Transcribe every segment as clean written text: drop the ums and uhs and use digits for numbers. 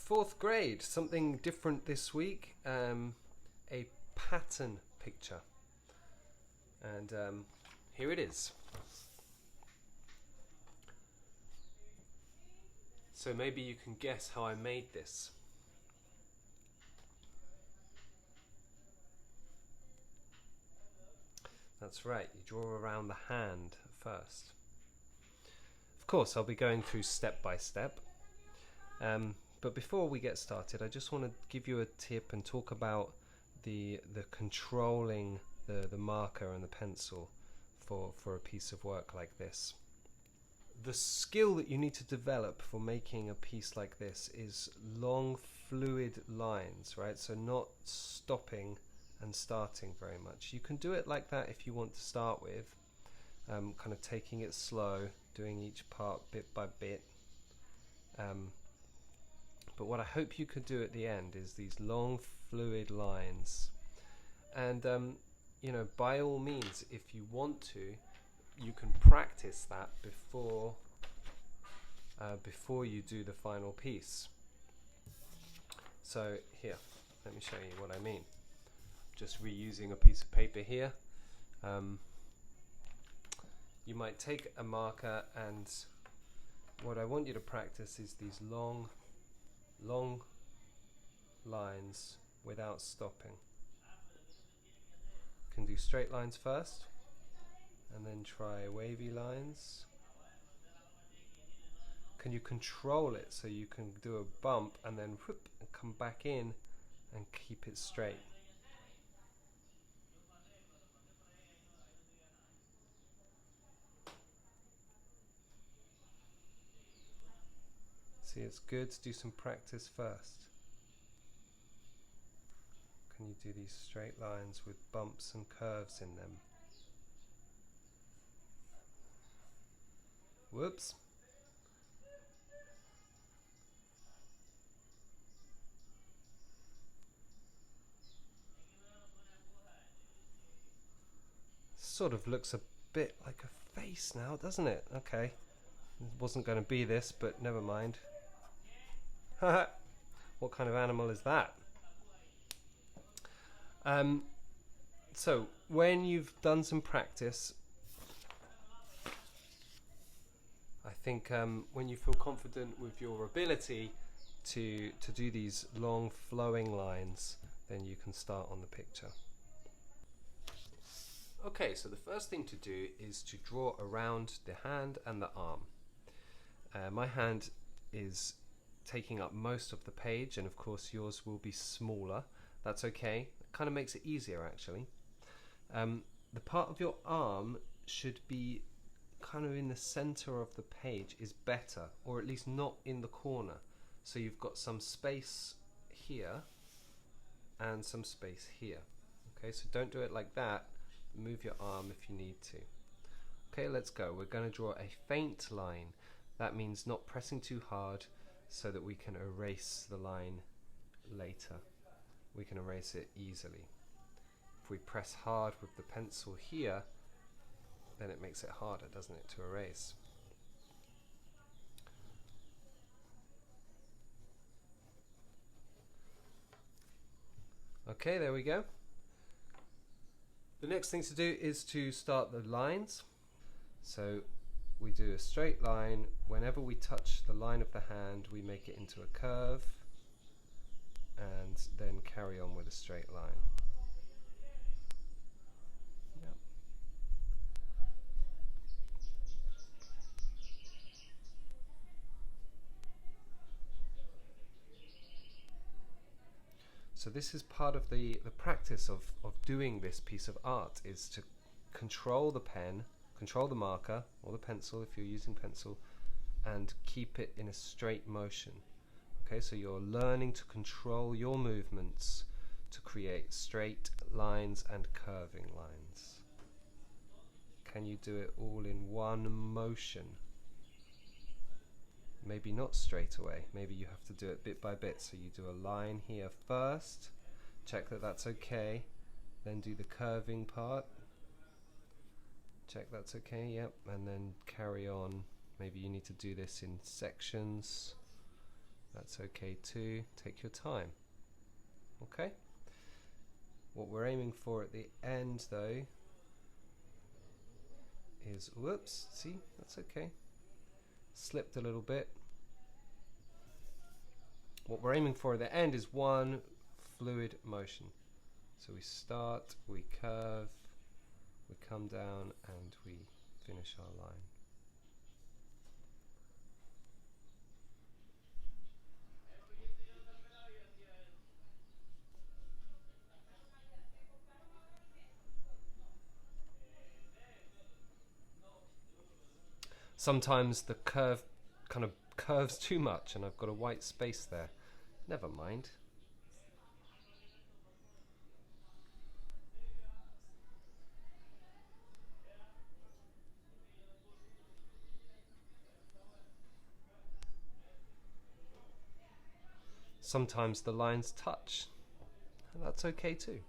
Fourth grade, something different this week, a pattern picture. And here it is. So maybe you can guess how I made this. That's right, you draw around the hand first. Of course, I'll be going through step by step. But before we get started, I just want to give you a tip and talk about the controlling the marker and the pencil for a piece of work like this. The skill that you need to develop for making a piece like this is long fluid lines, right? So not stopping and starting very much. You can do it like that if you want to start with, kind of taking it slow, doing each part bit by bit. But what I hope you could do at the end is these long fluid lines. And by all means, if you want to, you can practice that before you do the final piece. So here, let me show you what I mean. Just reusing a piece of paper here. You might take a marker, and what I want you to practice is these long lines without stopping. You can do straight lines first, and then try wavy lines. Can you control it so you can do a bump and then whoop and come back in and keep it straight? See, it's good to do some practice first. Can you do these straight lines with bumps and curves in them? Whoops. Sort of looks a bit like a face now, doesn't it? Okay. It wasn't going to be this, but never mind. What kind of animal is that? So when you've done some practice, I think when you feel confident with your ability to do these long flowing lines, then you can start on the picture. Okay, so the first thing to do is to draw around the hand and the arm. My hand is taking up most of the page, and of course yours will be smaller. That's okay. It kind of makes it easier, actually. The part of your arm should be kind of in the center of the page is better, or at least not in the corner. So you've got some space here and some space here. Okay, so don't do it like that. Move your arm if you need to. Okay, let's go. We're going to draw a faint line. That means not pressing too hard so that we can erase the line later. We can erase it easily. If we press hard with the pencil here, then it makes it harder, doesn't it, to erase. Okay, there we go. The next thing to do is to start the lines. So we do a straight line. Whenever we touch the line of the hand, we make it into a curve, and then carry on with a straight line. Yep. So this is part of the practice of doing this piece of art, is to control the pen, control the marker or the pencil if you're using pencil, and keep it in a straight motion. Okay, so you're learning to control your movements to create straight lines and curving lines. Can you do it all in one motion? Maybe not straight away. Maybe you have to do it bit by bit. So you do a line here first, check that that's okay, then do the curving part, check that's okay, yep, and then carry on. Maybe you need to do this in sections. That's okay too. Take your time. Okay? What we're aiming for at the end though is, whoops, see, that's okay. Slipped a little bit. What we're aiming for at the end is one fluid motion. So we start, we curve, we come down, and we finish our line. Sometimes the curve kind of curves too much and I've got a white space there. Never mind. Sometimes the lines touch, and that's okay too.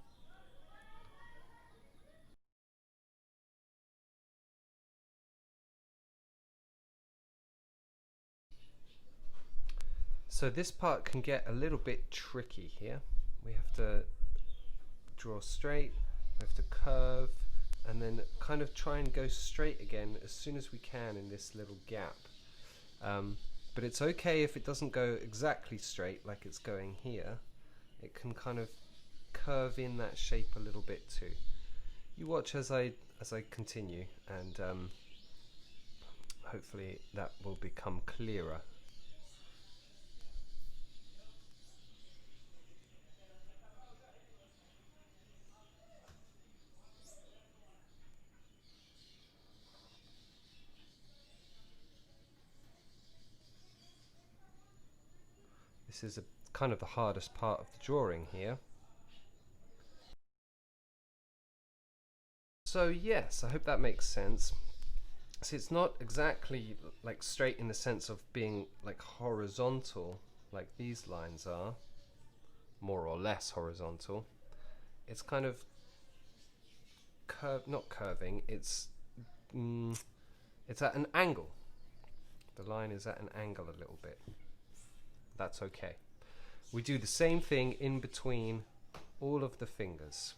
So this part can get a little bit tricky here. We have to draw straight, we have to curve, and then kind of try and go straight again as soon as we can in this little gap. But it's okay if it doesn't go exactly straight like it's going here. It can kind of curve in that shape a little bit too. You watch as I continue, and hopefully that will become clearer. This is kind of the hardest part of the drawing here. So yes, I hope that makes sense. So it's not exactly like straight in the sense of being like horizontal like these lines are, more or less horizontal. It's kind of not curving, it's at an angle. The line is at an angle a little bit. That's okay. We do the same thing in between all of the fingers.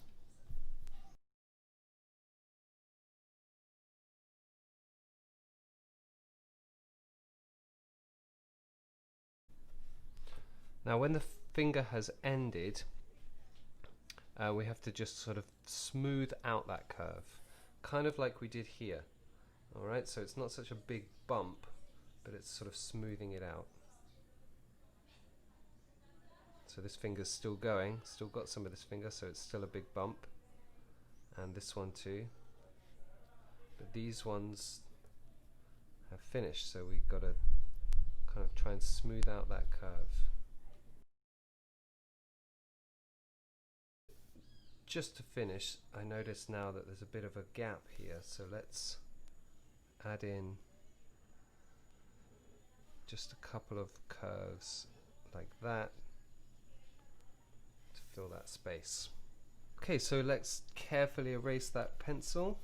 Now when the finger has ended, we have to just sort of smooth out that curve, kind of like we did here. Alright, so it's not such a big bump, but it's sort of smoothing it out. So this finger's still going, still got some of this finger, so it's still a big bump. And this one too. But these ones have finished, so we've got to kind of try and smooth out that curve. Just to finish, I notice now that there's a bit of a gap here, so let's add in just a couple of curves like that to fill that space. Okay, so let's carefully erase that pencil.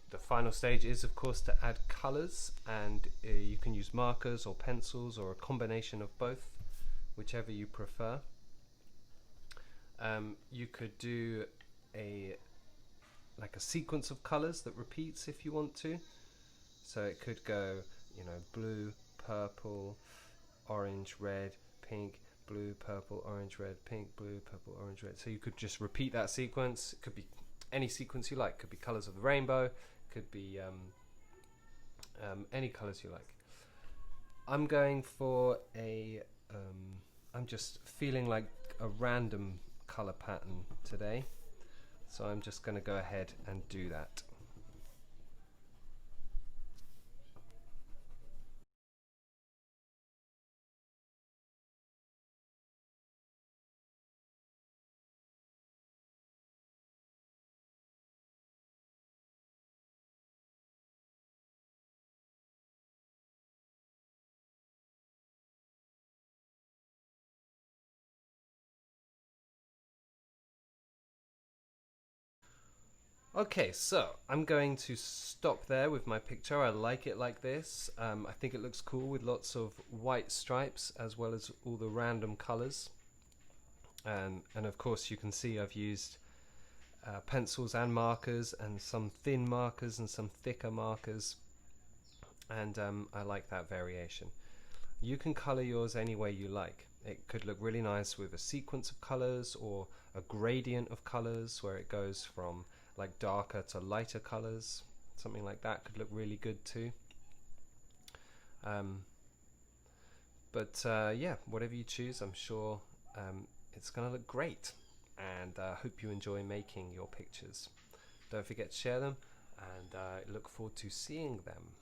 The final stage is of course to add colours, and you can use markers or pencils or a combination of both, whichever you prefer. You could do like a sequence of colours that repeats if you want to. So it could go, you know, blue, purple, orange, red, pink, blue, purple, orange, red, pink, blue, purple, orange, red. So you could just repeat that sequence. It could be any sequence you like. It could be colours of the rainbow. It could be any colours you like. I'm going for I'm just feeling like a random colour pattern today. So I'm just going to go ahead and do that. Okay, so I'm going to stop there with my picture. I like it like this. I think it looks cool with lots of white stripes as well as all the random colors. And of course you can see I've used pencils and markers and some thin markers and some thicker markers, and I like that variation. You can color yours any way you like. It could look really nice with a sequence of colors or a gradient of colors where it goes from like darker to lighter colors. Something like that could look really good too. But yeah, whatever you choose, I'm sure it's gonna look great, and I hope you enjoy making your pictures. Don't forget to share them, and I look forward to seeing them.